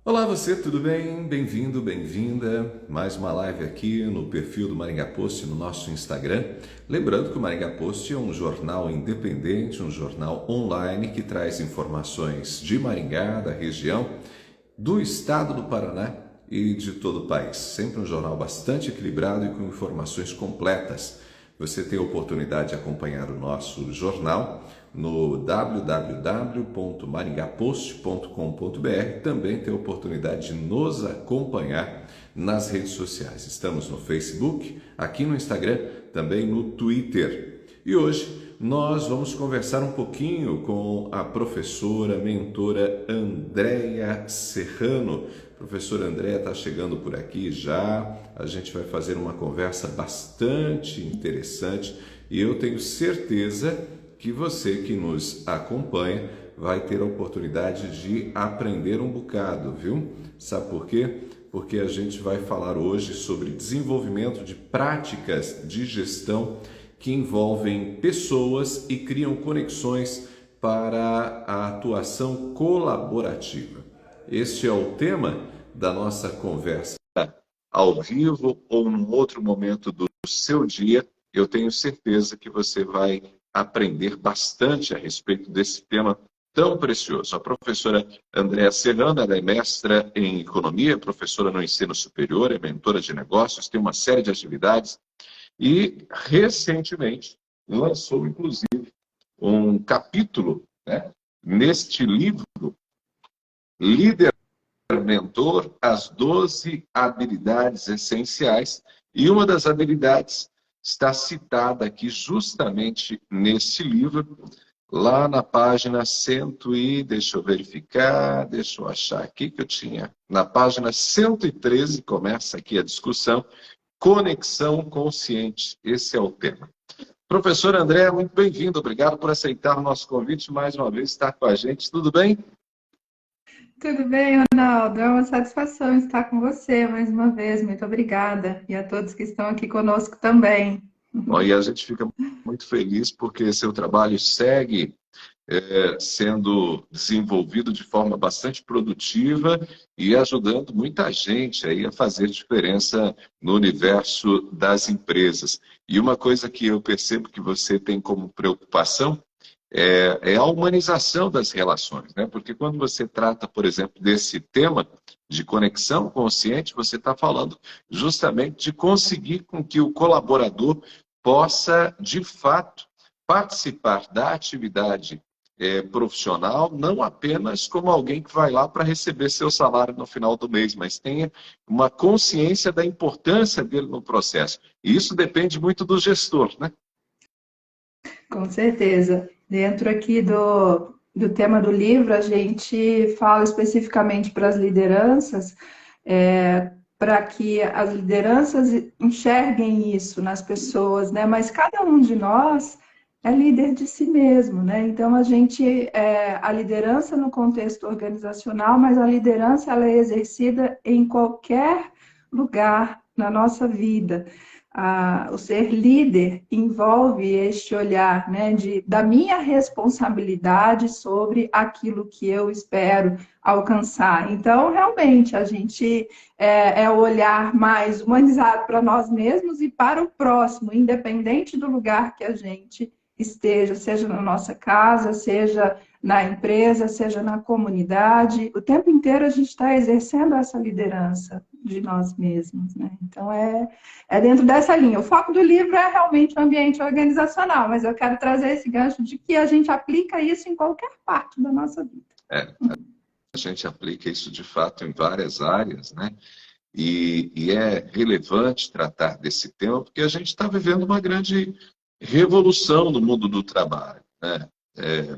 Olá você, tudo bem? Bem-vindo, bem-vinda. Mais uma live aqui no perfil do Maringá Post no nosso Instagram. Lembrando que o Maringá Post é um jornal independente, um jornal online que traz informações de Maringá, da região, do estado do Paraná e de todo o país. Sempre um jornal bastante equilibrado e com informações completas. Você tem a oportunidade de acompanhar o nosso jornal no www.maringapost.com.br. Também tem a oportunidade de nos acompanhar nas redes sociais. Estamos no Facebook, aqui no Instagram, também no Twitter. E hoje nós vamos conversar um pouquinho com a professora, mentora Andréia Serrano. Professora Andréia está chegando por aqui já. A gente vai fazer uma conversa bastante interessante e eu tenho certeza que você que nos acompanha vai ter a oportunidade de aprender um bocado, viu? Sabe por quê? Porque a gente vai falar hoje sobre desenvolvimento de práticas de gestão que envolvem pessoas e criam conexões para a atuação colaborativa. Este é o tema da nossa conversa ao vivo ou num outro momento do seu dia. Eu tenho certeza que você vai aprender bastante a respeito desse tema tão precioso. A professora Andréa Serrano, ela é mestra em economia, professora no ensino superior, é mentora de negócios, tem uma série de atividades e recentemente lançou, inclusive, um capítulo, né, neste livro, Líder Mentor, as 12 habilidades essenciais, e uma das habilidades está citada aqui justamente nesse livro, lá na página 100 e, deixa eu verificar, deixa eu achar aqui que eu tinha, na página 113, começa aqui a discussão, conexão consciente, esse é o tema. Professor André, muito bem-vindo, obrigado por aceitar o nosso convite, mais uma vez estar com a gente, tudo bem? Tudo bem, Ronaldo? É uma satisfação estar com você mais uma vez. Muito obrigada. E a todos que estão aqui conosco também. Bom, e a gente fica muito feliz porque seu trabalho segue sendo desenvolvido de forma bastante produtiva e ajudando muita gente aí a fazer diferença no universo das empresas. E uma coisa que eu percebo que você tem como preocupação é a humanização das relações, né? Porque quando você trata, por exemplo, desse tema de conexão consciente, você está falando justamente de conseguir com que o colaborador possa, de fato, participar da atividade profissional, não apenas como alguém que vai lá para receber seu salário no final do mês, mas tenha uma consciência da importância dele no processo. E isso depende muito do gestor, né? Com certeza. Dentro aqui do tema do livro, a gente fala especificamente para as lideranças, para que as lideranças enxerguem isso nas pessoas, né? Mas cada um de nós é líder de si mesmo, né? Então a liderança no contexto organizacional, mas a liderança ela é exercida em qualquer lugar na nossa vida. O ser líder envolve este olhar, né, da minha responsabilidade sobre aquilo que eu espero alcançar. Então, realmente, a gente o olhar mais humanizado para nós mesmos e para o próximo, independente do lugar que a gente esteja, seja na nossa casa, seja na empresa, seja na comunidade. O tempo inteiro a gente está exercendo essa liderança de nós mesmos, né? Então, é dentro dessa linha. O foco do livro é realmente o ambiente organizacional, mas eu quero trazer esse gancho de que a gente aplica isso em qualquer parte da nossa vida. É, a gente aplica isso de fato em várias áreas, né? E é relevante tratar desse tema porque a gente está vivendo uma grande revolução no mundo do trabalho, né? É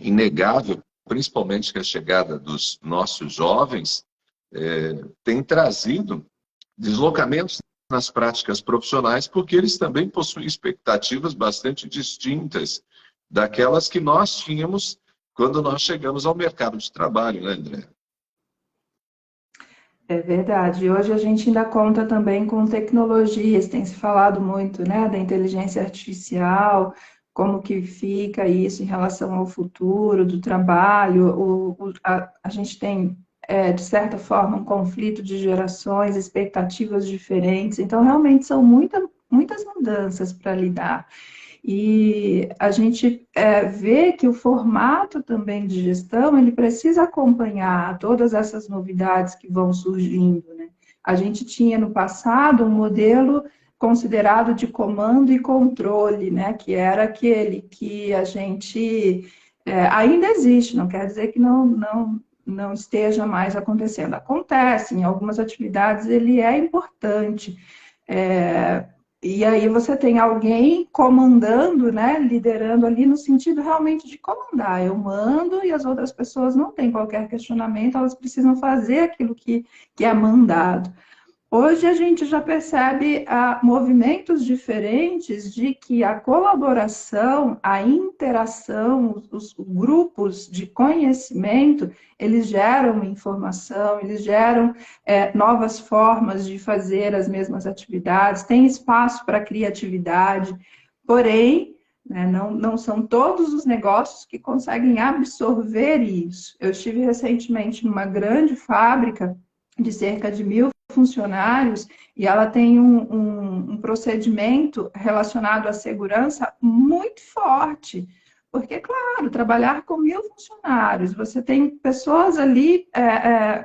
inegável, principalmente que a chegada dos nossos jovens tem trazido deslocamentos nas práticas profissionais, porque eles também possuem expectativas bastante distintas daquelas que nós tínhamos quando nós chegamos ao mercado de trabalho, né, André? É verdade. Hoje a gente ainda conta também com tecnologias, tem se falado muito, né, da inteligência artificial, como que fica isso em relação ao futuro do trabalho. A gente tem de certa forma, um conflito de gerações, expectativas diferentes. Então, realmente, são muitas mudanças para lidar. E a gente vê que o formato também de gestão, ele precisa acompanhar todas essas novidades que vão surgindo, né? A gente tinha no passado um modelo considerado de comando e controle, né? Que era aquele que a gente ainda existe, não quer dizer que não esteja mais acontecendo. Acontece, em algumas atividades ele é importante. É, e aí você tem alguém comandando, né, liderando ali no sentido realmente de comandar. Eu mando e as outras pessoas não têm qualquer questionamento, elas precisam fazer aquilo que é mandado. Hoje a gente já percebe movimentos diferentes de que a colaboração, a interação, os grupos de conhecimento, eles geram informação, eles geram novas formas de fazer as mesmas atividades, tem espaço para criatividade, porém, né, não são todos os negócios que conseguem absorver isso. Eu estive recentemente numa grande fábrica de cerca de 1.000 funcionários e ela tem um procedimento relacionado à segurança muito forte. Porque, claro, trabalhar com 1.000 funcionários, você tem pessoas ali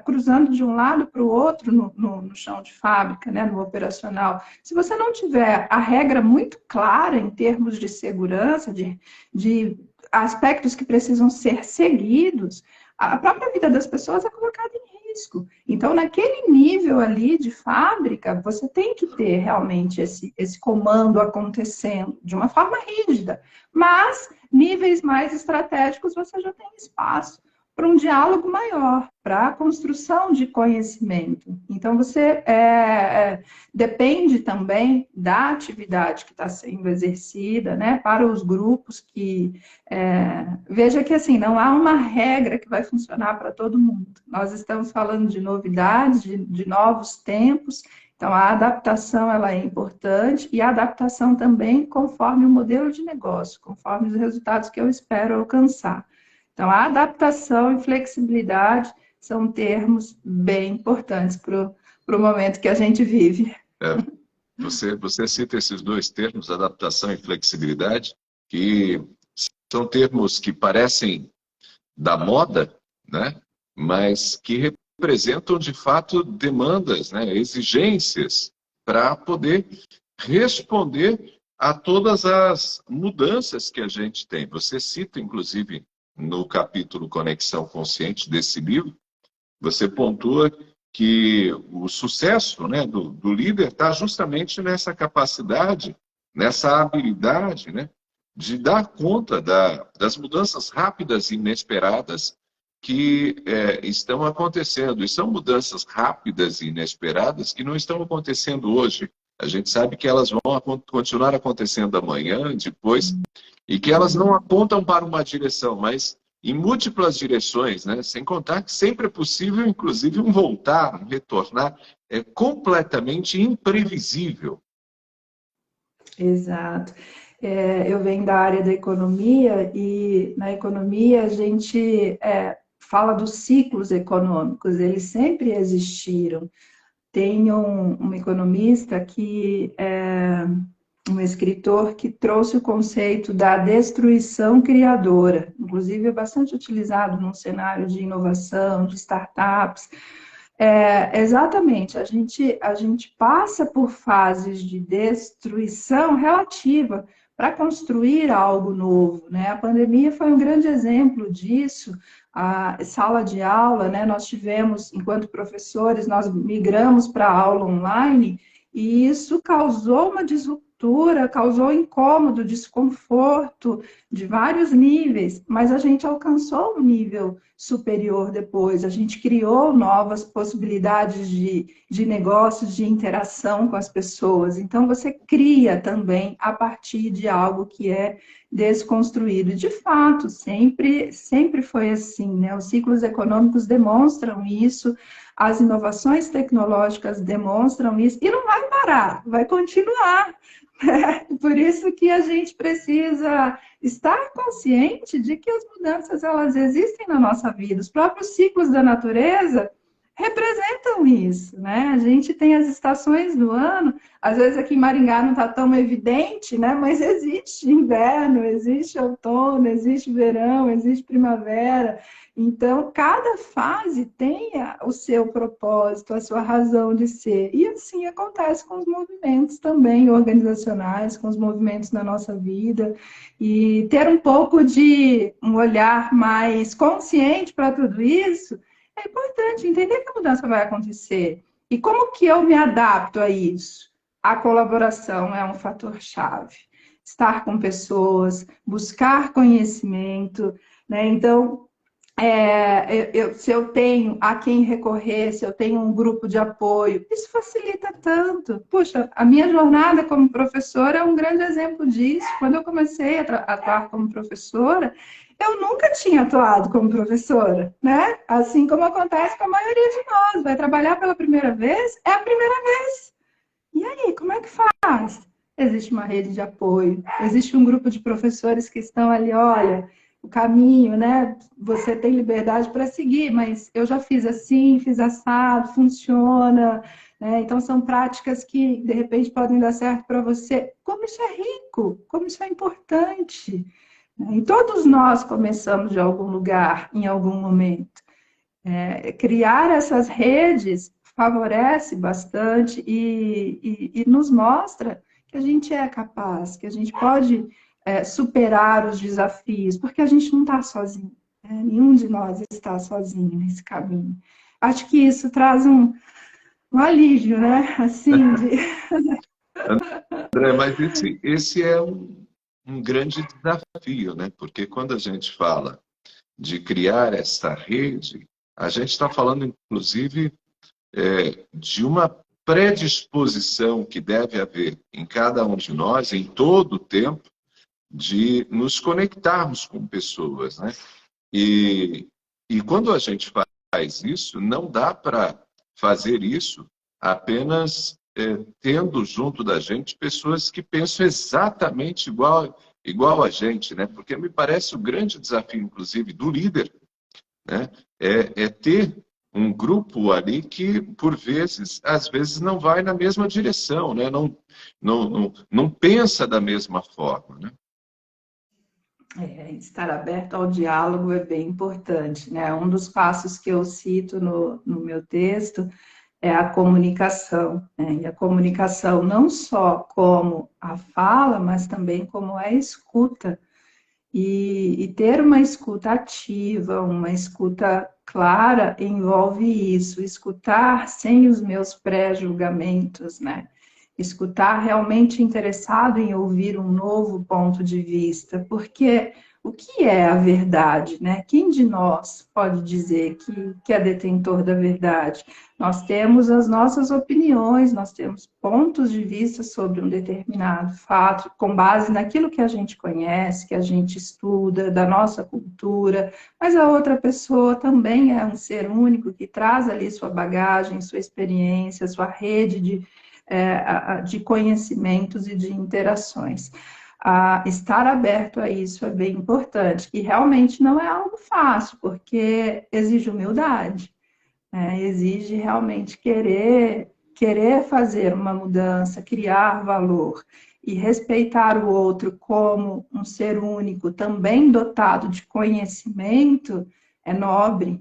cruzando de um lado para o outro no chão de fábrica, né, no operacional. Se você não tiver a regra muito clara em termos de segurança, de aspectos que precisam ser seguidos, a própria vida das pessoas é colocada em risco. Então, naquele nível ali de fábrica, você tem que ter realmente esse comando acontecendo de uma forma rígida. Mas, níveis mais estratégicos, você já tem espaço para um diálogo maior, para a construção de conhecimento. Então, você depende também da atividade que está sendo exercida, né, para os grupos que... veja que, assim, não há uma regra que vai funcionar para todo mundo. Nós estamos falando de novidades, de novos tempos, então a adaptação ela é importante e a adaptação também conforme o modelo de negócio, conforme os resultados que eu espero alcançar. Então, a adaptação e flexibilidade são termos bem importantes para o momento que a gente vive. Você cita esses dois termos, adaptação e flexibilidade, que são termos que parecem da moda, né? Mas que representam, de fato, demandas, né? Exigências para poder responder a todas as mudanças que a gente tem. Você cita, inclusive, no capítulo Conexão Consciente desse livro, você pontua que o sucesso, né, do líder está justamente nessa capacidade, nessa habilidade, né, de dar conta das mudanças rápidas e inesperadas que estão acontecendo. E são mudanças rápidas e inesperadas que não estão acontecendo hoje. A gente sabe que elas vão continuar acontecendo amanhã, depois, e que elas não apontam para uma direção, mas em múltiplas direções, né? Sem contar que sempre é possível, inclusive, um voltar, um retornar. É completamente imprevisível. Exato. Eu venho da área da economia e na economia a gente fala dos ciclos econômicos, eles sempre existiram. Tem um economista que um escritor que trouxe o conceito da destruição criadora, inclusive é bastante utilizado num cenário de inovação, de startups. Exatamente, a gente passa por fases de destruição relativa para construir algo novo, né? A pandemia foi um grande exemplo disso. A sala de aula, né? Nós tivemos, enquanto professores, nós migramos para a aula online e isso causou uma disruptura, causou incômodo, desconforto de vários níveis, mas a gente alcançou um nível superior depois, a gente criou novas possibilidades de negócios, de interação com as pessoas. Então, você cria também a partir de algo que é desconstruído. De fato, sempre foi assim, né? Os ciclos econômicos demonstram isso, as inovações tecnológicas demonstram isso, e não vai parar, vai continuar. Por isso que a gente precisa estar consciente de que as mudanças elas existem na nossa vida. Os próprios ciclos da natureza representam isso, né? A gente tem as estações do ano, às vezes aqui em Maringá não está tão evidente, né? Mas existe inverno, existe outono, existe verão, existe primavera. Então, cada fase tem o seu propósito, a sua razão de ser. E assim acontece com os movimentos também organizacionais, com os movimentos na nossa vida. E ter um pouco de um olhar mais consciente para tudo isso é importante entender que a mudança vai acontecer. E como que eu me adapto a isso? A colaboração é um fator-chave. Estar com pessoas, buscar conhecimento, né? Então, se eu tenho a quem recorrer, se eu tenho um grupo de apoio, isso facilita tanto. Puxa, a minha jornada como professora é um grande exemplo disso. Quando eu comecei a atuar como professora, eu nunca tinha atuado como professora, né? Assim como acontece com a maioria de nós. Vai trabalhar pela primeira vez, é a primeira vez. E aí, como é que faz? Existe uma rede de apoio, existe um grupo de professores que estão ali, olha, o caminho, né? Você tem liberdade para seguir, mas eu já fiz assim, fiz assado, funciona, né? Então são práticas que de repente podem dar certo para você. Como isso é rico, como isso é importante. E todos nós começamos de algum lugar, em algum momento. Criar essas redes favorece bastante e nos mostra que a gente é capaz, que a gente pode superar os desafios, porque a gente não está sozinho, né? Nenhum de nós está sozinho nesse caminho. Acho que isso traz um alívio, né? Assim, André, mas esse é um grande desafio, né? Porque quando a gente fala de criar essa rede, a gente está falando, inclusive, de uma predisposição que deve haver em cada um de nós, em todo o tempo, de nos conectarmos com pessoas, né? E quando a gente faz isso, não dá para fazer isso apenas tendo junto da gente pessoas que pensam exatamente igual a gente, né? Porque me parece o grande desafio, inclusive, do líder, né? É ter um grupo ali que, por vezes, às vezes não vai na mesma direção, né? Não pensa da mesma forma, né? Estar aberto ao diálogo é bem importante, né? Um dos passos que eu cito no meu texto é a comunicação, né? E a comunicação não só como a fala, mas também como a escuta. E ter uma escuta ativa, uma escuta clara, envolve isso, escutar sem os meus pré-julgamentos, né? Escutar realmente interessado em ouvir um novo ponto de vista, porque o que é a verdade, né? Quem de nós pode dizer que é detentor da verdade? Nós temos as nossas opiniões, nós temos pontos de vista sobre um determinado fato, com base naquilo que a gente conhece, que a gente estuda, da nossa cultura, mas a outra pessoa também é um ser único que traz ali sua bagagem, sua experiência, sua rede de conhecimentos e de interações. Estar aberto a isso é bem importante. E realmente não é algo fácil, porque exige humildade, né? Exige realmente querer fazer uma mudança, criar valor e respeitar o outro como um ser único, também dotado de conhecimento, é nobre,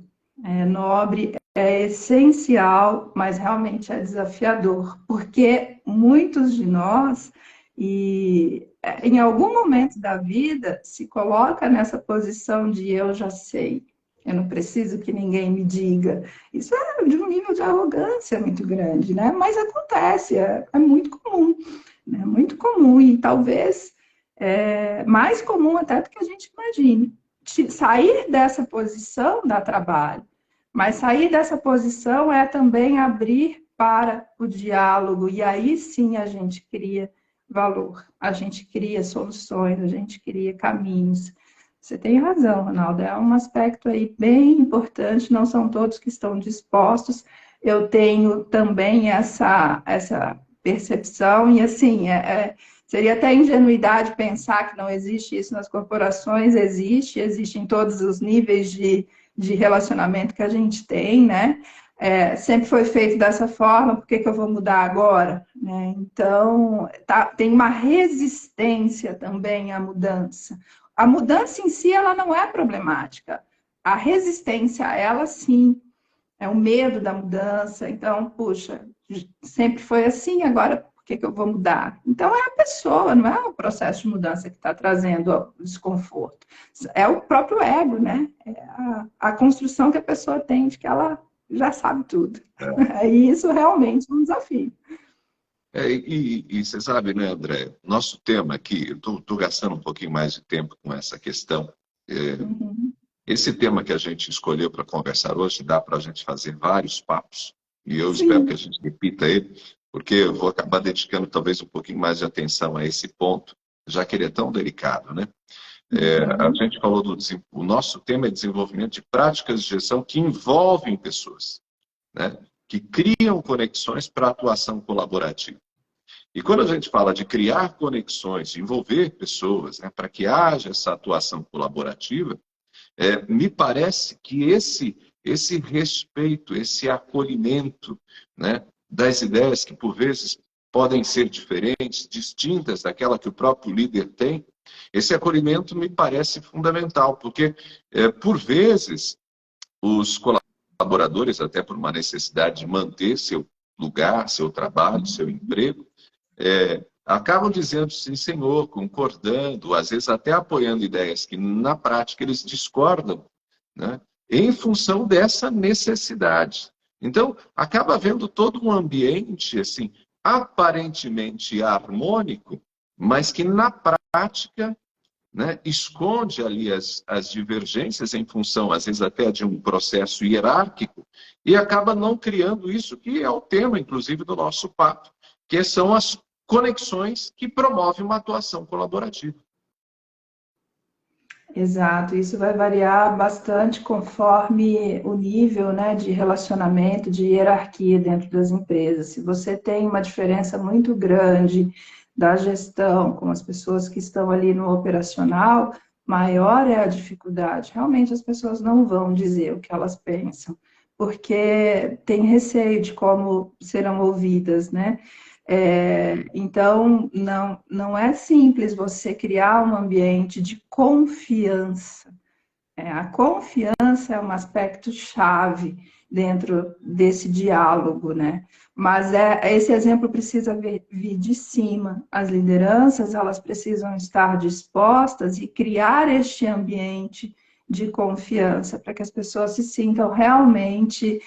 é essencial, mas realmente é desafiador, porque muitos de nós, em algum momento da vida, se coloca nessa posição de eu já sei, eu não preciso que ninguém me diga. Isso é de um nível de arrogância muito grande, né? Mas acontece, é muito comum, né? Muito comum e talvez mais comum até do que a gente imagine. Sair dessa posição dá trabalho, mas sair dessa posição é também abrir para o diálogo, e aí sim a gente cria valor, a gente cria soluções, a gente cria caminhos. Você tem razão, Ronaldo, é um aspecto aí bem importante, não são todos que estão dispostos. Eu tenho também essa percepção, e assim, seria até ingenuidade pensar que não existe isso nas corporações, existe em todos os níveis de relacionamento que a gente tem, né? Sempre foi feito dessa forma, por que eu vou mudar agora? Né? Então, tem uma resistência também à mudança. A mudança em si, ela não é problemática. A resistência a ela, sim, é o medo da mudança. Então, puxa, sempre foi assim, agora por que eu vou mudar? Então, é a pessoa, não é o processo de mudança que está trazendo o desconforto. É o próprio ego, né? É a construção que a pessoa tem de que ela já sabe tudo. E isso realmente é um desafio. E você sabe, né, André, nosso tema aqui, eu estou gastando um pouquinho mais de tempo com essa questão. Uhum. Esse tema que a gente escolheu para conversar hoje dá para a gente fazer vários papos, e eu espero que a Sim. gente repita ele, porque eu vou acabar dedicando talvez um pouquinho mais de atenção a esse ponto, já que ele é tão delicado, né? A Uhum. gente falou o nosso tema é desenvolvimento de práticas de gestão que envolvem pessoas, né? Que criam conexões para atuação colaborativa. E quando a gente fala de criar conexões, de envolver pessoas, né, para que haja essa atuação colaborativa, me parece que esse respeito, esse acolhimento, né, das ideias que por vezes podem ser diferentes, distintas daquela que o próprio líder tem, esse acolhimento me parece fundamental, porque por vezes os colaboradores, até por uma necessidade de manter seu lugar, seu trabalho, seu emprego, acabam dizendo sim, senhor, concordando, às vezes até apoiando ideias que na prática eles discordam, né, em função dessa necessidade. Então, acaba havendo todo um ambiente assim, aparentemente harmônico, mas que na prática, né, esconde ali as divergências em função, às vezes até de um processo hierárquico, e acaba não criando isso que é o tema, inclusive, do nosso papo, que são as conexões que promovem uma atuação colaborativa. Exato, isso vai variar bastante conforme o nível, né, de relacionamento, de hierarquia dentro das empresas. Se você tem uma diferença muito grande da gestão com as pessoas que estão ali no operacional, maior é a dificuldade. Realmente as pessoas não vão dizer o que elas pensam, porque tem receio de como serão ouvidas, né? Então, não é simples você criar um ambiente de confiança. A confiança é um aspecto chave dentro desse diálogo, né? Mas esse exemplo precisa vir de cima. As lideranças, elas precisam estar dispostas e criar este ambiente de confiança para que as pessoas se sintam realmente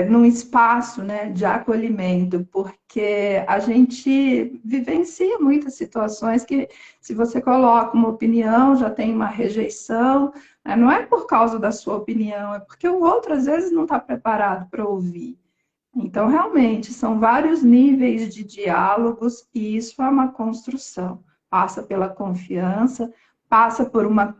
num espaço, né, de acolhimento, porque a gente vivencia muitas situações que, se você coloca uma opinião, já tem uma rejeição, né? Não é por causa da sua opinião, é porque o outro, às vezes, não está preparado para ouvir. Então, realmente, são vários níveis de diálogos e isso é uma construção. Passa pela confiança, passa por uma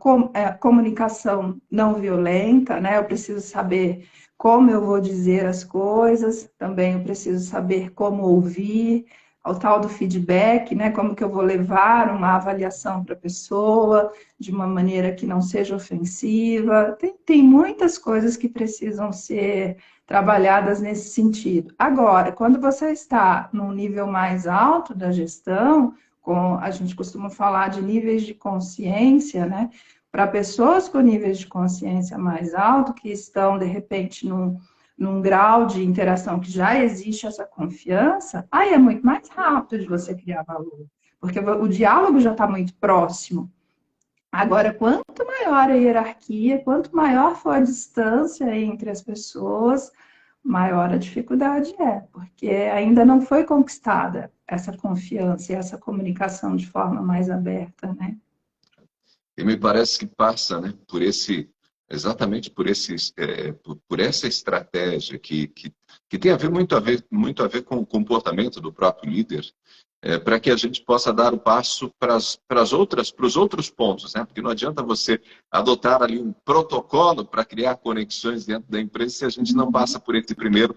comunicação não violenta, né? Eu preciso saber como eu vou dizer as coisas, também eu preciso saber como ouvir, ao tal do feedback, né? Como que eu vou levar uma avaliação para a pessoa de uma maneira que não seja ofensiva. Tem muitas coisas que precisam ser trabalhadas nesse sentido. Agora, quando você está num nível mais alto da gestão, a gente costuma falar de níveis de consciência, né? Para pessoas com níveis de consciência mais alto, que estão, de repente, num grau de interação que já existe essa confiança, aí é muito mais rápido de você criar valor, porque o diálogo já está muito próximo. Agora, quanto maior a hierarquia, quanto maior for a distância entre as pessoas, maior a dificuldade porque ainda não foi conquistada essa confiança e essa comunicação de forma mais aberta, né? E me parece que passa, né, exatamente por essa estratégia que tem muito a ver com o comportamento do próprio líder, para que a gente possa dar o passo para os outros pontos, né? Porque não adianta você adotar ali um protocolo para criar conexões dentro da empresa se a gente não passa por esse primeiro,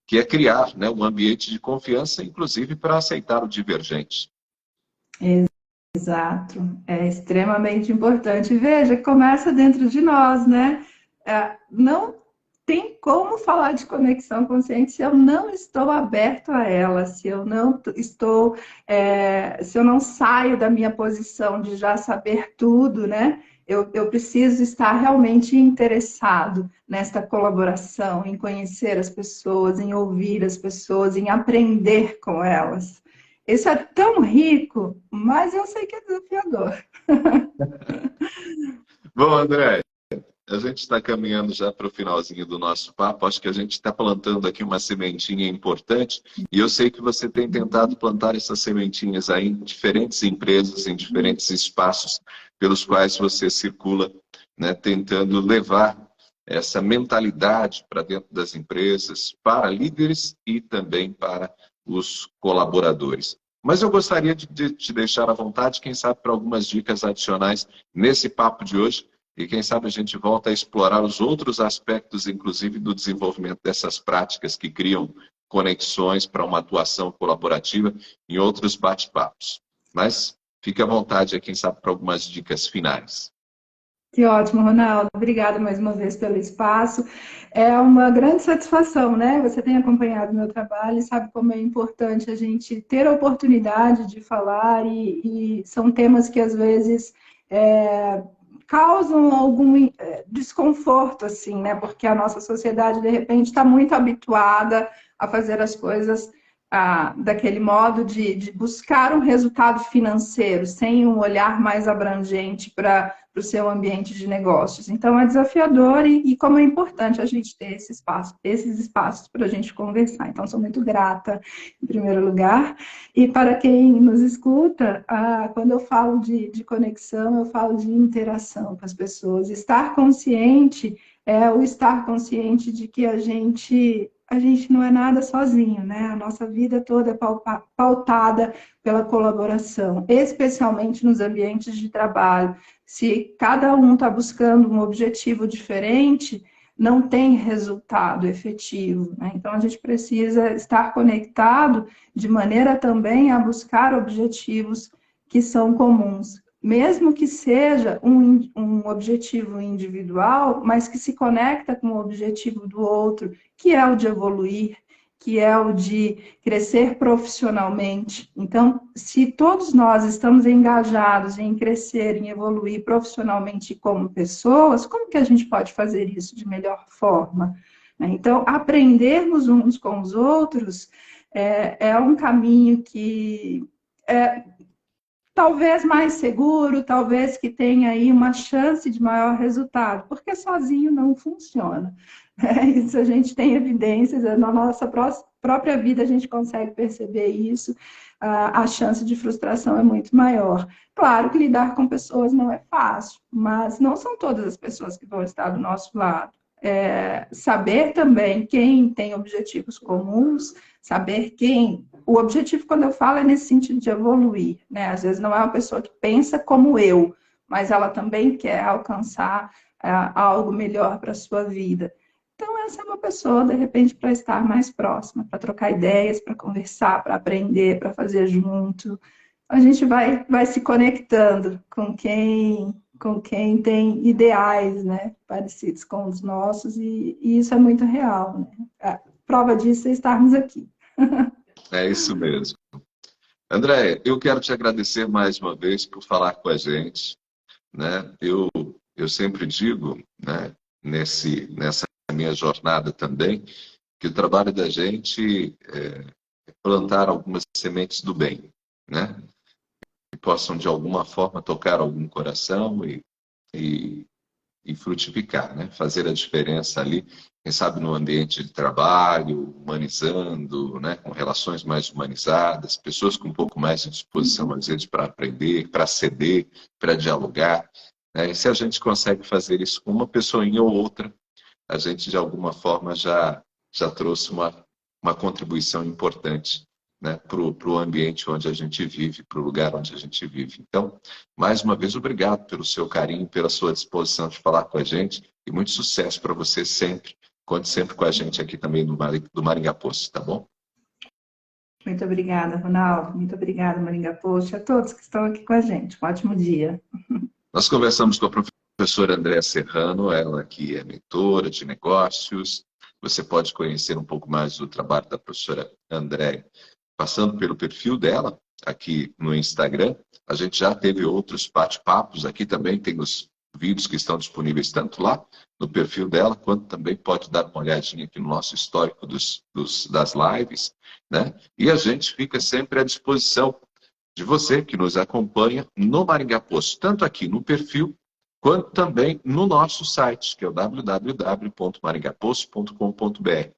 que é criar, né, um ambiente de confiança, inclusive para aceitar o divergente. Exato, é extremamente importante. Veja, começa dentro de nós, né? Não tem como falar de conexão consciente se eu não estou aberto a ela, se eu não estou, se eu não saio da minha posição de já saber tudo, né? Eu preciso estar realmente interessado nesta colaboração, em conhecer as pessoas, em ouvir as pessoas, em aprender com elas. Isso é tão rico, mas eu sei que é desafiador. Bom, André, a gente está caminhando já para o finalzinho do nosso papo. Acho que a gente está plantando aqui uma sementinha importante e eu sei que você tem tentado plantar essas sementinhas aí em diferentes empresas, em diferentes espaços pelos quais você circula, né, tentando levar essa mentalidade para dentro das empresas, para líderes e também para os colaboradores. Mas eu gostaria de te deixar à vontade, quem sabe, para algumas dicas adicionais nesse papo de hoje. E quem sabe a gente volta a explorar os outros aspectos, inclusive do desenvolvimento dessas práticas que criam conexões para uma atuação colaborativa em outros bate-papos. Mas fique à vontade, quem sabe, para algumas dicas finais. Que ótimo, Ronaldo. Obrigada mais uma vez pelo espaço. É uma grande satisfação, né? Você tem acompanhado o meu trabalho e sabe como é importante a gente ter a oportunidade de falar e são temas que às vezes causam algum desconforto, assim, né? Porque a nossa sociedade, de repente, está muito habituada a fazer as coisas daquele modo de buscar um resultado financeiro, sem um olhar mais abrangente para o seu ambiente de negócios. Então, é desafiador e como é importante a gente ter esses espaços para a gente conversar. Então, sou muito grata, em primeiro lugar. E para quem nos escuta, quando eu falo de conexão, eu falo de interação com as pessoas. Estar consciente é o estar consciente de que a gente não é nada sozinho, né? A nossa vida toda é pautada pela colaboração, especialmente nos ambientes de trabalho. Se cada um está buscando um objetivo diferente, não tem resultado efetivo, né? Então, a gente precisa estar conectado de maneira também a buscar objetivos que são comuns, mesmo que seja um objetivo individual, mas que se conecta com o objetivo do outro, que é o de evoluir, que é o de crescer profissionalmente. Então, se todos nós estamos engajados em crescer, em evoluir profissionalmente como pessoas, como que a gente pode fazer isso de melhor forma? Então, aprendermos uns com os outros é um caminho que é talvez mais seguro, talvez que tenha aí uma chance de maior resultado, porque sozinho não funciona. Isso a gente tem evidências, na nossa própria vida a gente consegue perceber isso, a chance de frustração é muito maior. Claro que lidar com pessoas não é fácil, mas não são todas as pessoas que vão estar do nosso lado. Saber também quem tem objetivos comuns, saber quem... O objetivo, quando eu falo, é nesse sentido de evoluir, né? Às vezes não é uma pessoa que pensa como eu, mas ela também quer alcançar algo melhor para a sua vida. Então, essa é uma pessoa, de repente, para estar mais próxima, para trocar ideias, para conversar, para aprender, para fazer junto. A gente vai se conectando com quem tem ideais, né, parecidos com os nossos, e isso é muito real, né? A prova disso é estarmos aqui. É isso mesmo. André, eu quero te agradecer mais uma vez por falar com a gente, né? Eu sempre digo, né, nessa minha jornada também, que o trabalho da gente é plantar algumas sementes do bem, né? Que possam, de alguma forma, tocar algum coração e, e frutificar, né? Fazer a diferença ali, quem sabe no ambiente de trabalho, humanizando, né? Com relações mais humanizadas, pessoas com um pouco mais de disposição, às vezes, para aprender, para ceder, para dialogar, né? E se a gente consegue fazer isso com uma pessoinha ou outra, a gente, de alguma forma, já trouxe uma contribuição importante né, para o ambiente onde a gente vive, para o lugar onde a gente vive. Então, mais uma vez, obrigado pelo seu carinho, pela sua disposição de falar com a gente e muito sucesso para você sempre. Conte sempre com a gente aqui também do Maringá Post, tá bom? Muito obrigada, Ronaldo. Muito obrigada, Maringá Post, a todos que estão aqui com a gente. Um ótimo dia. Nós conversamos com a professora Andréa Serrano, ela que é mentora de negócios. Você pode conhecer um pouco mais do trabalho da professora Andréa passando pelo perfil dela aqui no Instagram. A gente já teve outros bate-papos aqui também, tem os vídeos que estão disponíveis tanto lá no perfil dela, quanto também pode dar uma olhadinha aqui no nosso histórico das lives, né? E a gente fica sempre à disposição de você que nos acompanha no Maringá Post, tanto aqui no perfil, quanto também no nosso site, que é o www.maringapost.com.br,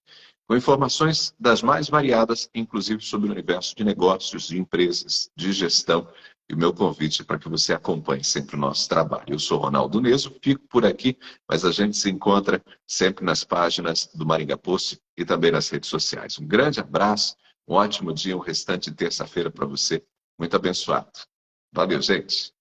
com informações das mais variadas, inclusive sobre o universo de negócios, de empresas, de gestão, e o meu convite para que você acompanhe sempre o nosso trabalho. Eu sou Ronaldo Neso, fico por aqui, mas a gente se encontra sempre nas páginas do Maringá Post e também nas redes sociais. Um grande abraço, um ótimo dia, um restante de terça-feira para você. Muito abençoado. Valeu, gente.